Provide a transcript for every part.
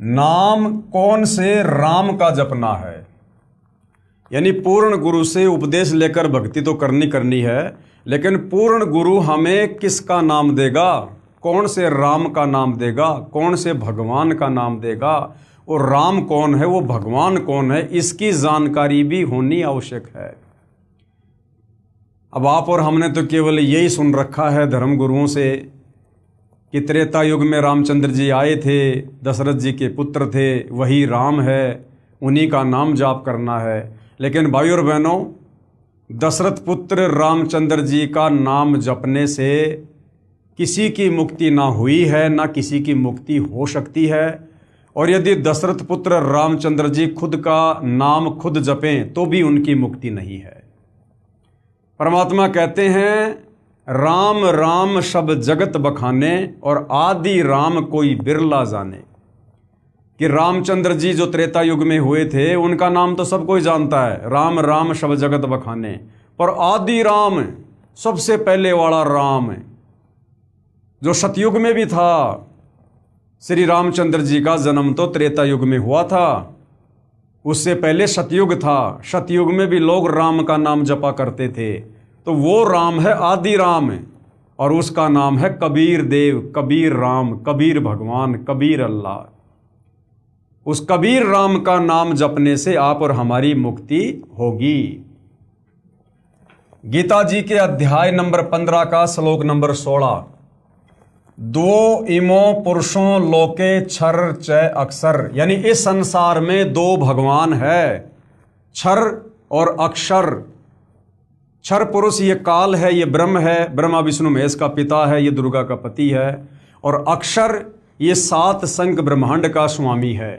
नाम कौन से राम का जपना है। यानी पूर्ण गुरु से उपदेश लेकर भक्ति तो करनी है, लेकिन पूर्ण गुरु हमें किसका नाम देगा, कौन से राम का नाम देगा, कौन से भगवान का नाम देगा, और राम कौन है, वो भगवान कौन है, इसकी जानकारी भी होनी आवश्यक है। अब आप और हमने तो केवल यही सुन रखा है धर्म गुरुओं से कि त्रेता युग में रामचंद्र जी आए थे, दशरथ जी के पुत्र थे, वही राम है, उन्हीं का नाम जाप करना है। लेकिन भाई और बहनों, दशरथ पुत्र रामचंद्र जी का नाम जपने से किसी की मुक्ति ना हुई है, ना किसी की मुक्ति हो सकती है। और यदि दशरथ पुत्र रामचंद्र जी खुद का नाम खुद जपें तो भी उनकी मुक्ति नहीं है। परमात्मा कहते हैं, राम राम सब जगत बखाने और आदि राम कोई बिरला जाने। कि रामचंद्र जी जो त्रेता युग में हुए थे उनका नाम तो सब कोई जानता है, राम राम सब जगत बखाने, पर आदि राम, सबसे पहले वाला राम जो सतयुग में भी था, श्री रामचंद्र जी का जन्म तो त्रेता युग में हुआ था, उससे पहले सतयुग था, सतयुग में भी लोग राम का नाम जपा करते थे। तो वो राम है आदि राम, और उसका नाम है कबीर देव, कबीर राम, कबीर भगवान, कबीर अल्लाह। उस कबीर राम का नाम जपने से आप और हमारी मुक्ति होगी। गीता जी के अध्याय नंबर 15 का श्लोक नंबर 16, दो इमो पुरुषों लोके क्षर च अक्षर। यानी इस संसार में दो भगवान है, क्षर और अक्षर। क्षर पुरुष ये काल है, ये ब्रह्म है, ब्रह्मा विष्णु महेश का पिता है, ये दुर्गा का पति है। और अक्षर ये 7 संख्य ब्रह्मांड का स्वामी है।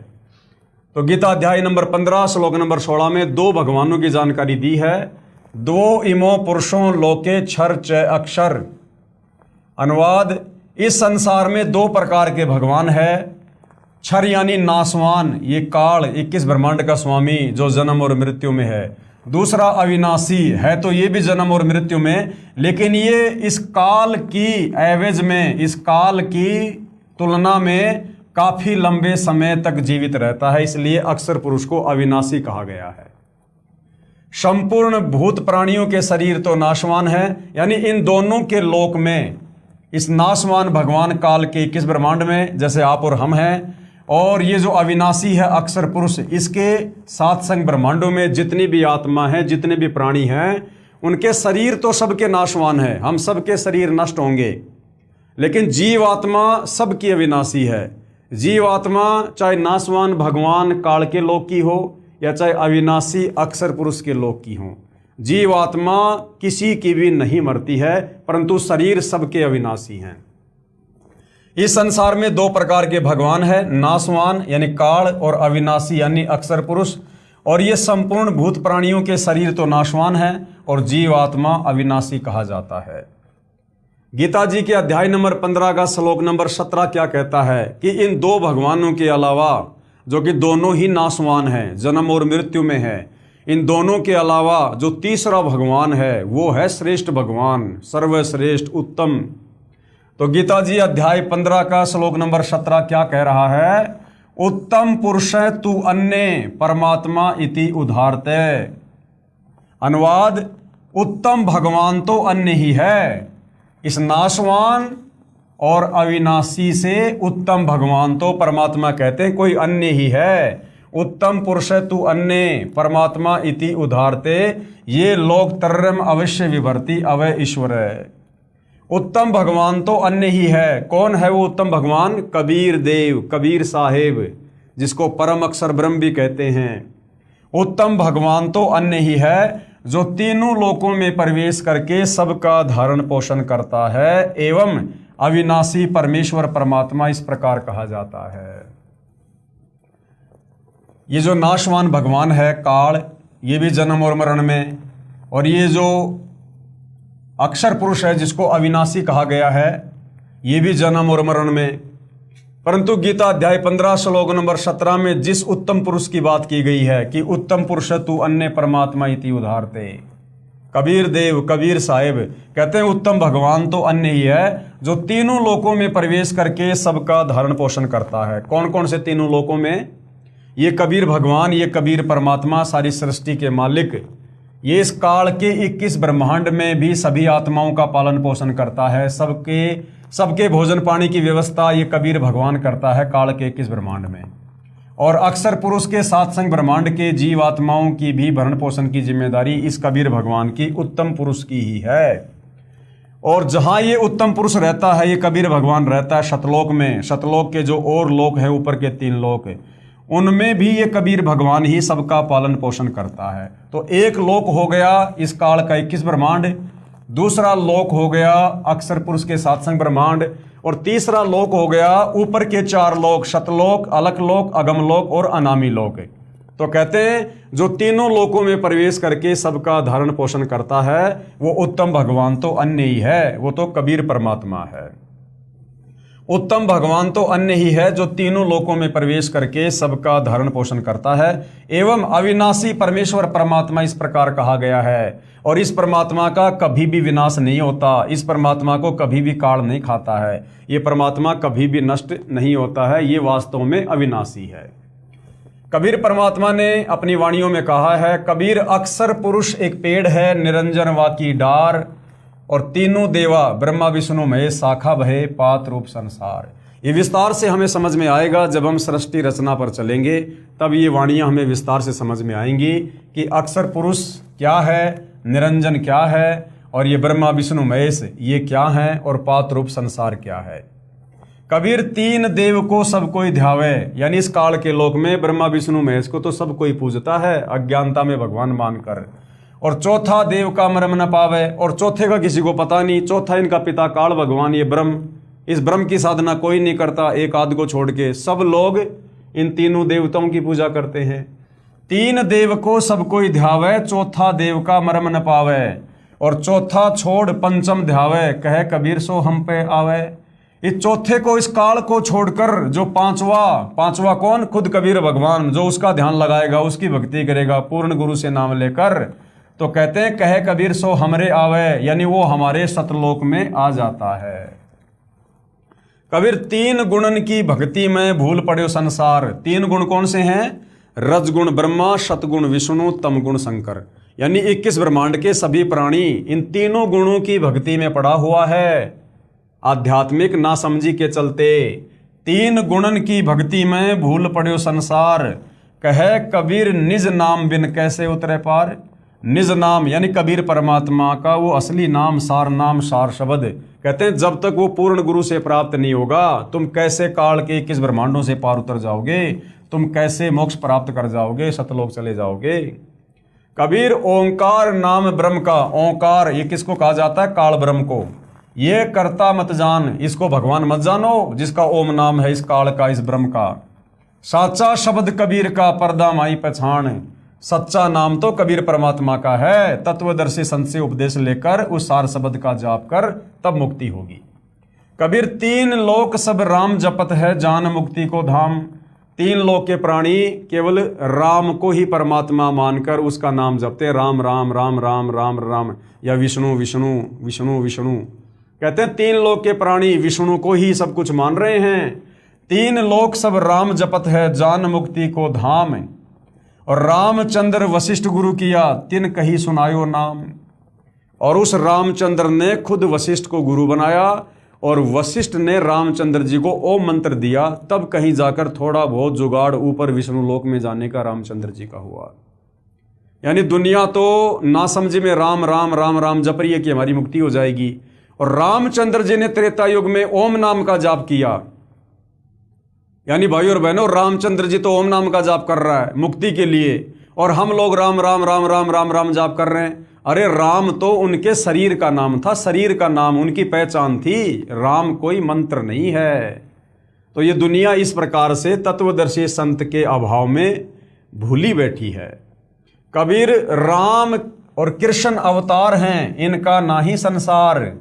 तो गीता अध्याय नंबर 15 श्लोक नंबर 16 में दो भगवानों की जानकारी दी है। दो इमो पुरुषों लोके क्षर च अक्षर। अनुवाद, इस संसार में 2 प्रकार के भगवान है। क्षर यानी नासवान, ये काल 21 ब्रह्मांड का स्वामी जो जन्म और मृत्यु में है। दूसरा अविनाशी है, तो ये भी जन्म और मृत्यु में, लेकिन ये इस काल की एवज में, इस काल की तुलना में काफी लंबे समय तक जीवित रहता है, इसलिए अक्षर पुरुष को अविनाशी कहा गया है। संपूर्ण भूत प्राणियों के शरीर तो नाशवान है, यानी इन दोनों के लोक में, इस नाशवान भगवान काल के 21 ब्रह्मांड में जैसे आप और हम हैं, और ये जो अविनाशी है अक्षर पुरुष, इसके 7 संख्य ब्रह्मांडों में जितनी भी आत्मा है, जितने भी प्राणी हैं, उनके शरीर तो सबके नाशवान है, हम सबके शरीर नष्ट होंगे, लेकिन जीवात्मा सबकी अविनाशी है। जीवात्मा चाहे नाशवान भगवान काल के लोक की हो या चाहे अविनाशी अक्षर पुरुष के लोक की हो, जीवात्मा किसी की भी नहीं मरती है, परंतु शरीर सबके अविनाशी हैं। इस संसार में 2 प्रकार के भगवान हैं, नाशवान यानी काल और अविनाशी यानी अक्षर पुरुष। और ये संपूर्ण भूत प्राणियों के शरीर तो नाशवान है और जीवात्मा अविनाशी कहा जाता है। गीता जी के अध्याय नंबर 15 का श्लोक नंबर 17 क्या कहता है कि इन 2 भगवानों के अलावा, जो कि दोनों ही नाशवान हैं, जन्म और मृत्यु में है, इन दोनों के अलावा जो तीसरा भगवान है वो है श्रेष्ठ भगवान, सर्वश्रेष्ठ उत्तम। तो गीता जी अध्याय 15 का श्लोक नंबर 17 क्या कह रहा है, उत्तम पुरुष तु अन्य परमात्मा इति उदाहरते। अनुवाद, उत्तम भगवान तो अन्य ही है, इस नाशवान और अविनाशी से उत्तम भगवान तो परमात्मा कहते हैं, कोई अन्य ही है। उत्तम पुरुष तु अन्य परमात्मा इति उदाहरते, ये लोक तरम अवश्य विभर्ति अवय ईश्वर है। उत्तम भगवान तो अन्य ही है। कौन है वो उत्तम भगवान? कबीर देव, कबीर साहेब, जिसको परम अक्षर ब्रह्म भी कहते हैं। उत्तम भगवान तो अन्य ही है, जो तीनों लोकों में प्रवेश करके सबका धारण पोषण करता है, एवं अविनाशी परमेश्वर परमात्मा इस प्रकार कहा जाता है। ये जो नाशवान भगवान है काल, ये भी जन्म और मरण में, और ये जो अक्षर पुरुष है जिसको अविनाशी कहा गया है, ये भी जन्म और मरण में। परंतु गीता अध्याय 15 श्लोक नंबर 17 में जिस उत्तम पुरुष की बात की गई है कि उत्तम पुरुष तु अन्य परमात्मा इति उदाहरते, कबीर देव, कबीर साहिब कहते हैं उत्तम भगवान तो अन्य ही है जो तीनों लोकों में प्रवेश करके सबका धारण पोषण करता है। कौन कौन से तीनों लोकों में? ये कबीर भगवान, ये कबीर परमात्मा, सारी सृष्टि के मालिक, ये इस काल के 21 ब्रह्मांड में भी सभी आत्माओं का पालन पोषण करता है। सबके भोजन पानी की व्यवस्था ये कबीर भगवान करता है काल के 21 ब्रह्मांड में। और अक्सर पुरुष के साथ संग ब्रह्मांड के जीव आत्माओं की भी भरण पोषण की जिम्मेदारी इस कबीर भगवान की, उत्तम पुरुष की ही है। और जहां ये उत्तम पुरुष रहता है, ये कबीर भगवान रहता है शतलोक में। शतलोक के जो और लोक है, ऊपर के 3 लोक, उनमें भी ये कबीर भगवान ही सबका पालन पोषण करता है। तो एक लोक हो गया इस काल का 21 ब्रह्मांड, दूसरा लोक हो गया अक्सर पुरुष के साथ संग ब्रह्मांड, और तीसरा लोक हो गया ऊपर के 4 लोक, शतलोक, अलकलोक, अगमलोक और अनामी लोक। तो कहते हैं जो तीनों लोकों में प्रवेश करके सबका धारण पोषण करता है वो उत्तम भगवान तो अन्य ही है, वो तो कबीर परमात्मा है। उत्तम भगवान तो अन्य ही है जो तीनों लोकों में प्रवेश करके सबका धारण पोषण करता है। एवं अविनाशी परमेश्वर परमात्मा इस प्रकार कहा गया है। और इस परमात्मा का कभी भी विनाश नहीं होता, इस परमात्मा को कभी भी काल नहीं खाता है, ये परमात्मा कभी भी नष्ट नहीं होता है, ये वास्तव में अविनाशी है। कबीर परमात्मा ने अपनी वाणियों में कहा है, कबीर अक्सर पुरुष एक पेड़ है, निरंजन वा की डार, और तीनों देवा ब्रह्मा विष्णु महेश शाखा भये पात रूप संसार। ये विस्तार से हमें समझ में आएगा जब हम सृष्टि रचना पर चलेंगे, तब ये वाणियां हमें विस्तार से समझ में आएंगी कि अक्सर पुरुष क्या है, निरंजन क्या है, और ये ब्रह्मा विष्णु महेश ये क्या है, और पात रूप संसार क्या है। कबीर 3 देव को सब कोई ध्यावे, यानी इस काल के लोक में ब्रह्मा विष्णु महेश को तो सब कोई पूजता है अज्ञानता में भगवान मानकर। और चौथा देव का मर्म न पावे, और चौथे का किसी को पता नहीं। चौथा इनका पिता काल भगवान, ये ब्रह्म, इस ब्रह्म की साधना कोई नहीं करता एक आध को छोड़ के, सब लोग इन तीनों देवताओं की पूजा करते हैं। 3 देव को सब कोई ध्यावे, चौथा देव का मर्म न पावे, और चौथा छोड़ पंचम ध्यावे, कहे कबीर सो हम पे आवे। इस चौथे को, इस काल को छोड़कर जो पांचवा कौन? खुद कबीर भगवान, जो उसका ध्यान लगाएगा, उसकी भक्ति करेगा पूर्ण गुरु से नाम लेकर, तो कहते हैं कहे कबीर सो हमरे आवे, यानी वो हमारे सतलोक में आ जाता है। कबीर 3 गुणन की भक्ति में भूल पड़े संसार। 3 गुण कौन से हैं? रजगुण ब्रह्मा, सतगुण विष्णु, तमगुण शंकर, यानी 21 ब्रह्मांड के सभी प्राणी इन तीनों गुणों की भक्ति में पड़ा हुआ है। आध्यात्मिक नासमझी के चलते 3 गुणन की भक्ति में भूल पड़े संसार, कहे कबीर निज नाम बिन कैसे उतरे पार। निज नाम यानी कबीर परमात्मा का वो असली नाम, सार नाम, सार शब्द, कहते हैं जब तक वो पूर्ण गुरु से प्राप्त नहीं होगा, तुम कैसे काल के 21 ब्रह्मांडों से पार उतर जाओगे, तुम कैसे मोक्ष प्राप्त कर जाओगे, सतलोक चले जाओगे। कबीर ओंकार नाम ब्रह्म का, ओंकार ये किसको कहा जाता है? काल ब्रह्म को। ये करता मत जान, इसको भगवान मत जानो जिसका ओम नाम है, इस काल का, इस ब्रह्म का। साचा शब्द कबीर का, पर्दा माई पहचान। सच्चा नाम तो कबीर परमात्मा का है। तत्वदर्शी संत से उपदेश लेकर उस सार शब्द का जाप कर, तब मुक्ति होगी। कबीर 3 लोक सब राम जपत है, जान मुक्ति को धाम। 3 लोक के प्राणी केवल राम को ही परमात्मा मानकर उसका नाम जपते, राम राम राम राम राम राम, या विष्णु विष्णु विष्णु विष्णु। कहते हैं 3 लोक के प्राणी विष्णु को ही सब कुछ मान रहे हैं। 3 लोक सब राम जपत है, जान मुक्ति को धाम। और रामचंद्र वशिष्ठ गुरु किया, तिन कही सुनायो नाम। और उस रामचंद्र ने खुद वशिष्ठ को गुरु बनाया, और वशिष्ठ ने रामचंद्र जी को ओम मंत्र दिया, तब कहीं जाकर थोड़ा बहुत जुगाड़ ऊपर विष्णु लोक में जाने का रामचंद्र जी का हुआ। यानी दुनिया तो नासमझी में राम राम राम राम जप रही है कि हमारी मुक्ति हो जाएगी, और रामचंद्र जी ने त्रेता युग में ओम नाम का जाप किया। यानी भाई और बहनों, रामचंद्र जी तो ओम नाम का जाप कर रहा है मुक्ति के लिए, और हम लोग राम राम राम राम राम राम जाप कर रहे हैं। अरे राम तो उनके शरीर का नाम था, शरीर का नाम उनकी पहचान थी, राम कोई मंत्र नहीं है। तो ये दुनिया इस प्रकार से तत्वदर्शी संत के अभाव में भूली बैठी है। कबीर राम और कृष्ण अवतार हैं, इनका ना ही संसार।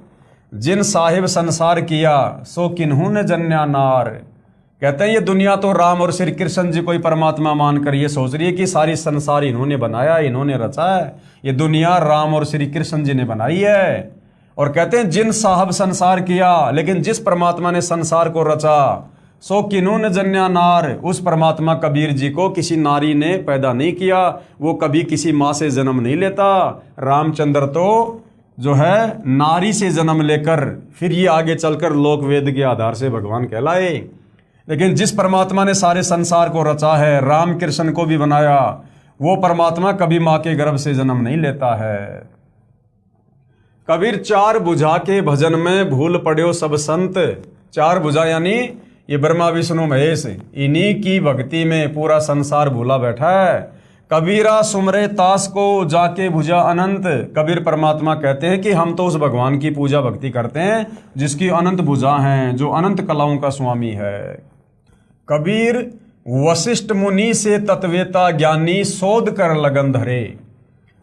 जिन साहिब संसार किया, सो किन्हू ने जन्या नार। कहते हैं ये दुनिया तो राम और श्री कृष्ण जी को ही परमात्मा मानकर ये सोच रही है कि सारी संसार इन्होंने बनाया, इन्होंने रचा है, ये दुनिया राम और श्री कृष्ण जी ने बनाई है। और कहते हैं जिन साहब संसार किया, लेकिन जिस परमात्मा ने संसार को रचा सो किन्होंने जन्या नार, उस परमात्मा कबीर जी को किसी नारी ने पैदा नहीं किया, वो कभी किसी माँ से जन्म नहीं लेता। रामचंद्र तो जो है नारी से जन्म लेकर फिर ये आगे चलकर लोक वेद के आधार से भगवान कहलाए। लेकिन जिस परमात्मा ने सारे संसार को रचा है, राम कृष्ण को भी बनाया, वो परमात्मा कभी माँ के गर्भ से जन्म नहीं लेता है। कबीर चार भुजा के भजन में भूल पड़े सब संत। चार भुजा यानी ये ब्रह्मा विष्णु महेश, इन्हीं की भक्ति में पूरा संसार भूला बैठा है। कबीरा सुमरे तास को जाके भुजा अनंत। कबीर परमात्मा कहते हैं कि हम तो उस भगवान की पूजा भक्ति करते हैं जिसकी अनंत भुजा हैं, जो अनंत कलाओं का स्वामी है। कबीर वशिष्ठ मुनि से तत्वेता ज्ञानी, शोध कर लगन धरे,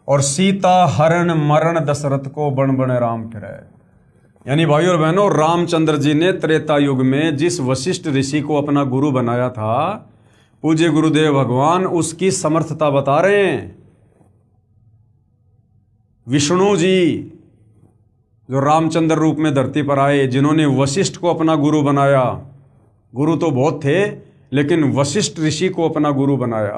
और सीता हरण मरण दशरथ को बण बण राम फिरे। यानी भाई और बहनों, रामचंद्र जी ने त्रेता युग में जिस वशिष्ठ ऋषि को अपना गुरु बनाया था, पूज्य गुरुदेव भगवान उसकी समर्थता बता रहे हैं। विष्णु जी जो रामचंद्र रूप में धरती पर आए, जिन्होंने वशिष्ठ को अपना गुरु बनाया, गुरु तो बहुत थे लेकिन वशिष्ठ ऋषि को अपना गुरु बनाया।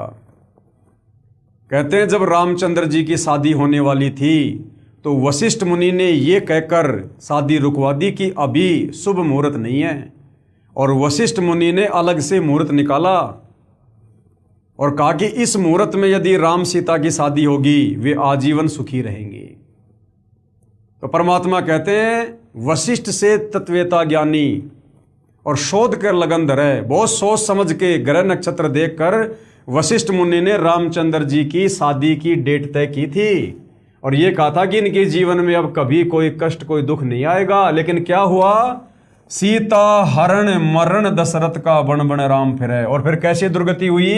कहते हैं जब रामचंद्र जी की शादी होने वाली थी तो वशिष्ठ मुनि ने ये कहकर शादी रुकवा दी कि अभी शुभ मुहूर्त नहीं है, और वशिष्ठ मुनि ने अलग से मुहूर्त निकाला और कहा कि इस मुहूर्त में यदि राम सीता की शादी होगी वे आजीवन सुखी रहेंगे। तो परमात्मा कहते हैं वशिष्ठ से तत्वेता ज्ञानी और शोध कर लगन धरे, बहुत सोच समझ के ग्रह नक्षत्र देखकर वशिष्ठ मुनि ने रामचंद्र जी की शादी की डेट तय की थी और ये कहा था कि इनके जीवन में अब कभी कोई कष्ट कोई दुख नहीं आएगा। लेकिन क्या हुआ? सीता हरण मरण दशरथ का बण बण राम फिरे। और फिर कैसी दुर्गति हुई?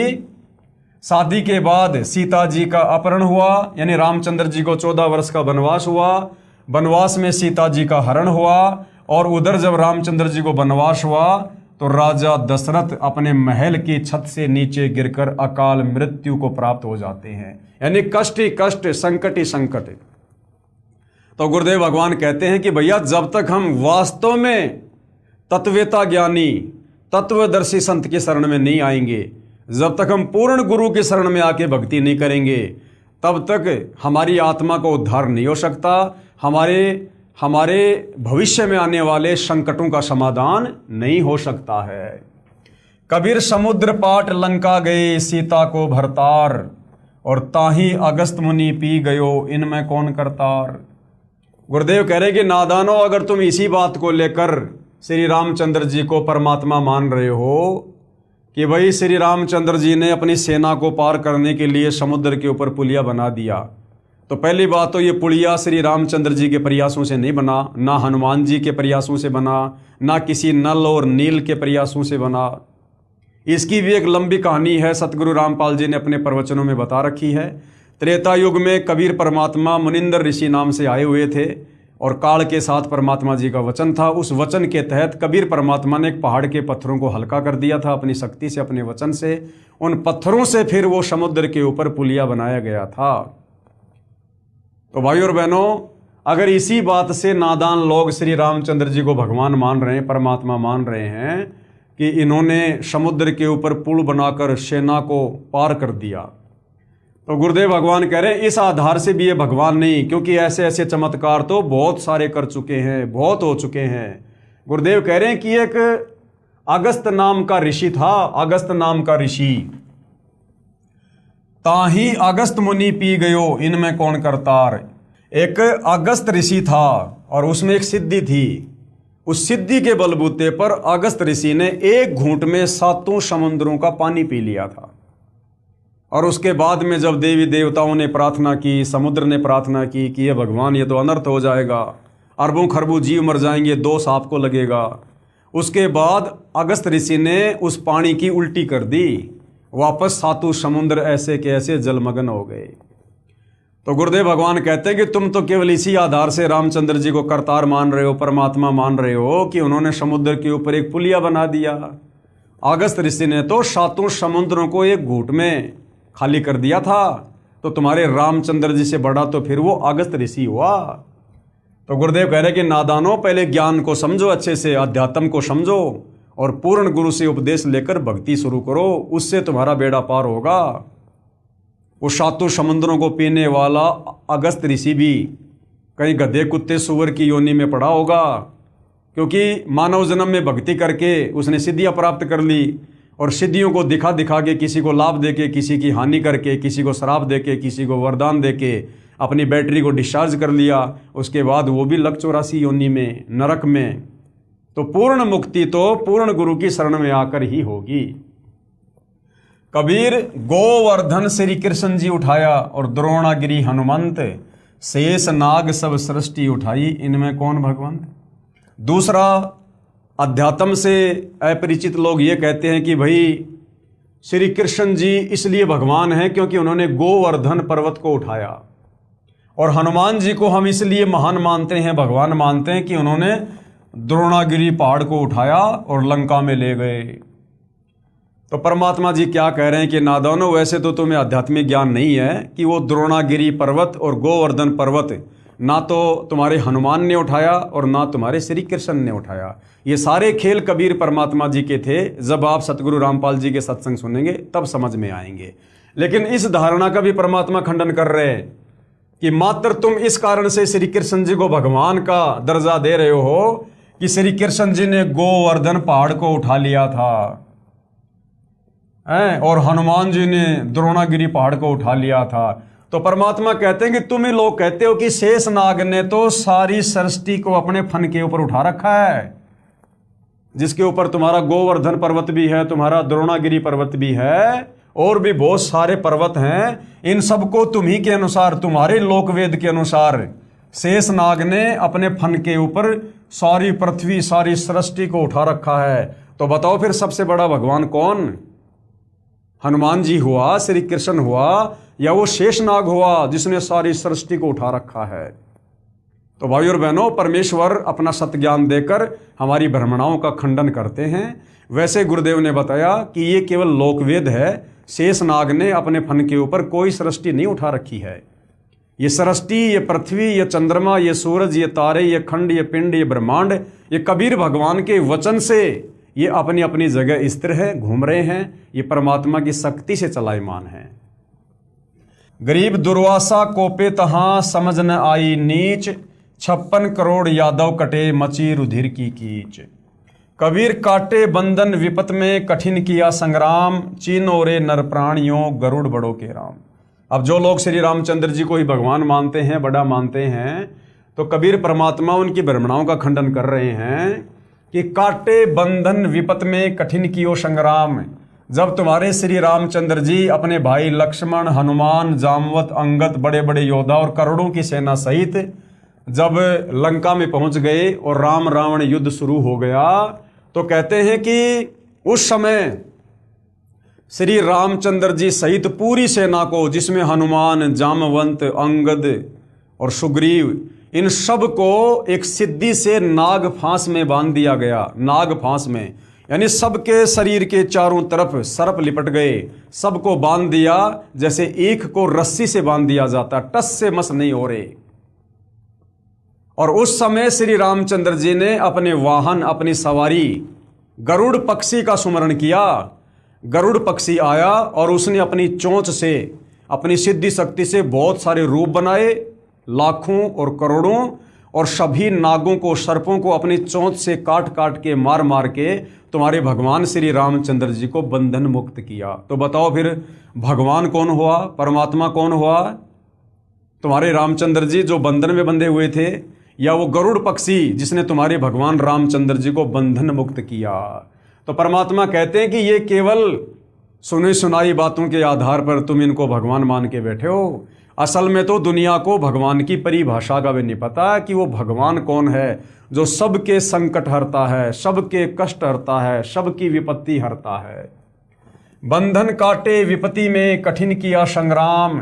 शादी के बाद सीता जी का अपहरण हुआ, यानी रामचंद्र जी को 14 वर्ष का वनवास हुआ, वनवास में सीता जी का हरण हुआ, और उधर जब रामचंद्र जी को वनवास हुआ तो राजा दशरथ अपने महल की छत से नीचे गिरकर अकाल मृत्यु को प्राप्त हो जाते हैं, यानी कष्ट ही कष्ट, संकट ही संकट। तो गुरुदेव भगवान कहते हैं कि भैया जब तक हम वास्तव में तत्वेता ज्ञानी तत्वदर्शी संत की शरण में नहीं आएंगे, जब तक हम पूर्ण गुरु की शरण में आके भक्ति नहीं करेंगे, तब तक हमारी आत्मा को उद्धार नहीं हो सकता, हमारे भविष्य में आने वाले संकटों का समाधान नहीं हो सकता है। कबीर समुद्र पाट लंका गए सीता को भरतार, और ताही अगस्त मुनि पी गयो इनमें कौन करतार। गुरुदेव कह रहे कि नादानो, अगर तुम इसी बात को लेकर श्री रामचंद्र जी को परमात्मा मान रहे हो कि भाई श्री रामचंद्र जी ने अपनी सेना को पार करने के लिए समुद्र के ऊपर पुलिया बना दिया, तो पहली बात तो ये पुलिया श्री रामचंद्र जी के प्रयासों से नहीं बना, ना हनुमान जी के प्रयासों से बना, ना किसी नल और नील के प्रयासों से बना। इसकी भी एक लंबी कहानी है, सतगुरु रामपाल जी ने अपने प्रवचनों में बता रखी है। त्रेता युग में कबीर परमात्मा मुनिंदर ऋषि नाम से आए हुए थे और काल के साथ परमात्मा जी का वचन था। उस वचन के तहत कबीर परमात्मा ने एक पहाड़ के पत्थरों को हल्का कर दिया था अपनी शक्ति से, अपने वचन से। उन पत्थरों से फिर वो समुद्र के ऊपर पुलिया बनाया गया था। तो भाई और बहनों, अगर इसी बात से नादान लोग श्री रामचंद्र जी को भगवान मान रहे हैं, परमात्मा मान रहे हैं कि इन्होंने समुद्र के ऊपर पुल बनाकर सेना को पार कर दिया, तो गुरुदेव भगवान कह रहे हैं इस आधार से भी ये भगवान नहीं, क्योंकि ऐसे ऐसे चमत्कार तो बहुत सारे कर चुके हैं, बहुत हो चुके हैं। गुरुदेव कह रहे हैं कि एक अगस्त नाम का ऋषि था, अगस्त नाम का ऋषि, ताही अगस्त मुनि पी गयो इनमें कौन करतार। एक अगस्त ऋषि था और उसमें एक सिद्धि थी। उस सिद्धि के बलबूते पर अगस्त ऋषि ने एक घूंट में 7 समुद्रों का पानी पी लिया था। और उसके बाद में जब देवी देवताओं ने प्रार्थना की, समुद्र ने प्रार्थना की कि ये भगवान ये तो अनर्थ हो जाएगा, अरबों खरबों जीव मर जाएंगे, दोष आपको लगेगा। उसके बाद अगस्त ऋषि ने उस पानी की उल्टी कर दी, वापस 7 समुद्र ऐसे के ऐसे जलमग्न हो गए। तो गुरुदेव भगवान कहते हैं कि तुम तो केवल इसी आधार से रामचंद्र जी को करतार मान रहे हो, परमात्मा मान रहे हो कि उन्होंने समुद्र के ऊपर एक पुलिया बना दिया, अगस्त ऋषि ने तो 7 समुद्रों को एक घूंट में खाली कर दिया था, तो तुम्हारे रामचंद्र जी से बड़ा तो फिर वो अगस्त ऋषि हुआ। तो गुरुदेव कह रहे कि नादानों, पहले ज्ञान को समझो, अच्छे से अध्यात्म को समझो और पूर्ण गुरु से उपदेश लेकर भक्ति शुरू करो, उससे तुम्हारा बेड़ा पार होगा। वो 7 समुद्रों को पीने वाला अगस्त ऋषि भी कहीं गधे कुत्ते सुअर की योनि में पड़ा होगा, क्योंकि मानव जन्म में भक्ति करके उसने सिद्धियां प्राप्त कर ली, और सिद्धियों को दिखा दिखा के, किसी को लाभ देके, किसी की हानि करके, किसी को श्राप देके, किसी को वरदान देके अपनी बैटरी को डिस्चार्ज कर लिया। उसके बाद वो भी लग 84 योनि में, नरक में। तो पूर्ण मुक्ति तो पूर्ण गुरु की शरण में आकर ही होगी। कबीर गोवर्धन श्री कृष्ण जी उठाया और द्रोणागिरी हनुमंत, शेष नाग सब सृष्टि उठाई, इनमें कौन भगवंत। दूसरा, अध्यात्म से अपरिचित लोग ये कहते हैं कि भाई श्री कृष्ण जी इसलिए भगवान हैं क्योंकि उन्होंने गोवर्धन पर्वत को उठाया, और हनुमान जी को हम इसलिए महान मानते हैं, भगवान मानते हैं कि उन्होंने द्रोणागिरी पहाड़ को उठाया और लंका में ले गए। तो परमात्मा जी क्या कह रहे हैं कि नादानो, वैसे तो तुम्हें आध्यात्मिक ज्ञान नहीं है कि वो द्रोणागिरी पर्वत और गोवर्धन पर्वत ना तो तुम्हारे हनुमान ने उठाया और ना तुम्हारे श्री कृष्ण ने उठाया। ये सारे खेल कबीर परमात्मा जी के थे। जब आप सतगुरु रामपाल जी के सत्संग सुनेंगे तब समझ में आएंगे। लेकिन इस धारणा का भी परमात्मा खंडन कर रहे हैं कि मात्र तुम इस कारण से श्री कृष्ण जी को भगवान का दर्जा दे रहे हो कि श्री कृष्ण जी ने गोवर्धन पहाड़ को उठा लिया था और हनुमान जी ने द्रोणागिरी पहाड़ को उठा लिया था। तो परमात्मा कहते हैं कि तुम ही लोग कहते हो कि शेष नाग ने तो सारी सृष्टि को अपने फन के ऊपर उठा रखा है, जिसके ऊपर तुम्हारा गोवर्धन पर्वत भी है, तुम्हारा द्रोणागिरी पर्वत भी है, और भी बहुत सारे पर्वत हैं। इन सबको तुम्ही के अनुसार, तुम्हारे लोकवेद के अनुसार शेष नाग ने अपने फन के ऊपर सारी पृथ्वी, सारी सृष्टि को उठा रखा है। तो बताओ फिर सबसे बड़ा भगवान कौन? हनुमान जी हुआ, श्री कृष्ण हुआ, या वो शेषनाग हुआ जिसने सारी सृष्टि को उठा रखा है? तो भाई और बहनों, परमेश्वर अपना सत्य ज्ञान देकर हमारी भ्रमणाओं का खंडन करते हैं। वैसे गुरुदेव ने बताया कि ये केवल लोकवेद है। शेषनाग ने अपने फन के ऊपर कोई सृष्टि नहीं उठा रखी है। ये सृष्टि, ये पृथ्वी, ये चंद्रमा, ये सूरज, ये तारे, ये खंड, ये पिंड, ये ब्रह्मांड, ये कबीर भगवान के वचन से ये अपनी अपनी जगह स्थिर है, घूम रहे हैं। ये परमात्मा की शक्ति से चलायमान है। गरीब दुर्वासा कोपे तहां, समझ न आई नीच, 56 करोड़ यादव कटे, मची रुधिर की कीच। कबीर काटे बंधन विपत में, कठिन किया संग्राम, चीनोरे नर प्राणियों, गरुड़ बड़ों के राम। अब जो लोग श्री रामचंद्र जी को ही भगवान मानते हैं, बड़ा मानते हैं, तो कबीर परमात्मा उनकी भ्रमणाओं का खंडन कर रहे हैं कि काटे बंधन विपत में, कठिन कियो संग्राम। जब तुम्हारे श्री रामचंद्र जी अपने भाई लक्ष्मण, हनुमान, जामवत, अंगद, बड़े बड़े योद्धा और करोड़ों की सेना सहित जब लंका में पहुंच गए और राम रावण युद्ध शुरू हो गया, तो कहते हैं कि उस समय श्री रामचंद्र जी सहित पूरी सेना को, जिसमें हनुमान, जामवंत, अंगद और सुग्रीव, इन सब को एक सिद्धि से नाग फांस में बांध दिया गया। नाग फांस में यानी सबके शरीर के चारों तरफ सर्प लिपट गए, सबको बांध दिया जैसे ईख को रस्सी से बांध दिया जाता, टस से मस नहीं हो रहे। और उस समय श्री रामचंद्र जी ने अपने वाहन, अपनी सवारी गरुड़ पक्षी का सुमरण किया। गरुड़ पक्षी आया और उसने अपनी चोंच से, अपनी सिद्धि शक्ति से बहुत सारे रूप बनाए, लाखों और करोड़ों, और सभी नागों को, सर्पों को अपनी चोंच से काट काट के, मार मार के तुम्हारे भगवान श्री रामचंद्र जी को बंधन मुक्त किया। तो बताओ फिर भगवान कौन हुआ, परमात्मा कौन हुआ? तुम्हारे रामचंद्र जी जो बंधन में बंधे हुए थे, या वो गरुड़ पक्षी जिसने तुम्हारे भगवान रामचंद्र जी को बंधन मुक्त किया? तो परमात्मा कहते हैं कि ये केवल सुनी सुनाई बातों के आधार पर तुम इनको भगवान मान के बैठे हो। असल में तो दुनिया को भगवान की परिभाषा का भी नहीं पता कि वो भगवान कौन है, जो सबके संकट हरता है, सबके कष्ट हरता है, सबकी विपत्ति हरता है। बंधन काटे विपत्ति में, कठिन किया संग्राम,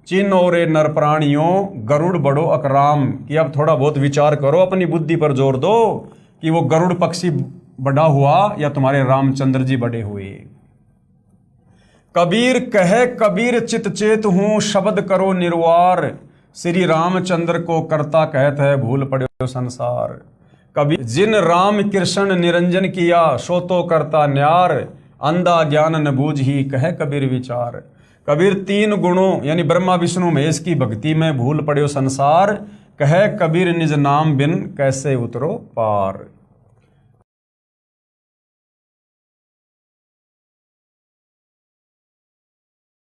चिन्होरे नर प्राणियों, गरुड़ बड़ो अकराम। कि अब थोड़ा बहुत विचार करो, अपनी बुद्धि पर जोर दो कि वो गरुड़ पक्षी बड़ा हुआ या तुम्हारे रामचंद्र जी बड़े हुए। कबीर कहे कबीर चित चेत हूं, शब्द करो निर्वार, श्री रामचंद्र को करता कहत है, भूल पड़े संसार। कबीर जिन राम कृष्ण निरंजन किया, सो तो करता न्यार, अंधा ज्ञान न बूझी कहे कबीर विचार। कबीर तीन गुणों यानी ब्रह्मा विष्णु महेश की भक्ति में भूल पड़े संसार, कहे कबीर निज नाम बिन कैसे उतरो पार।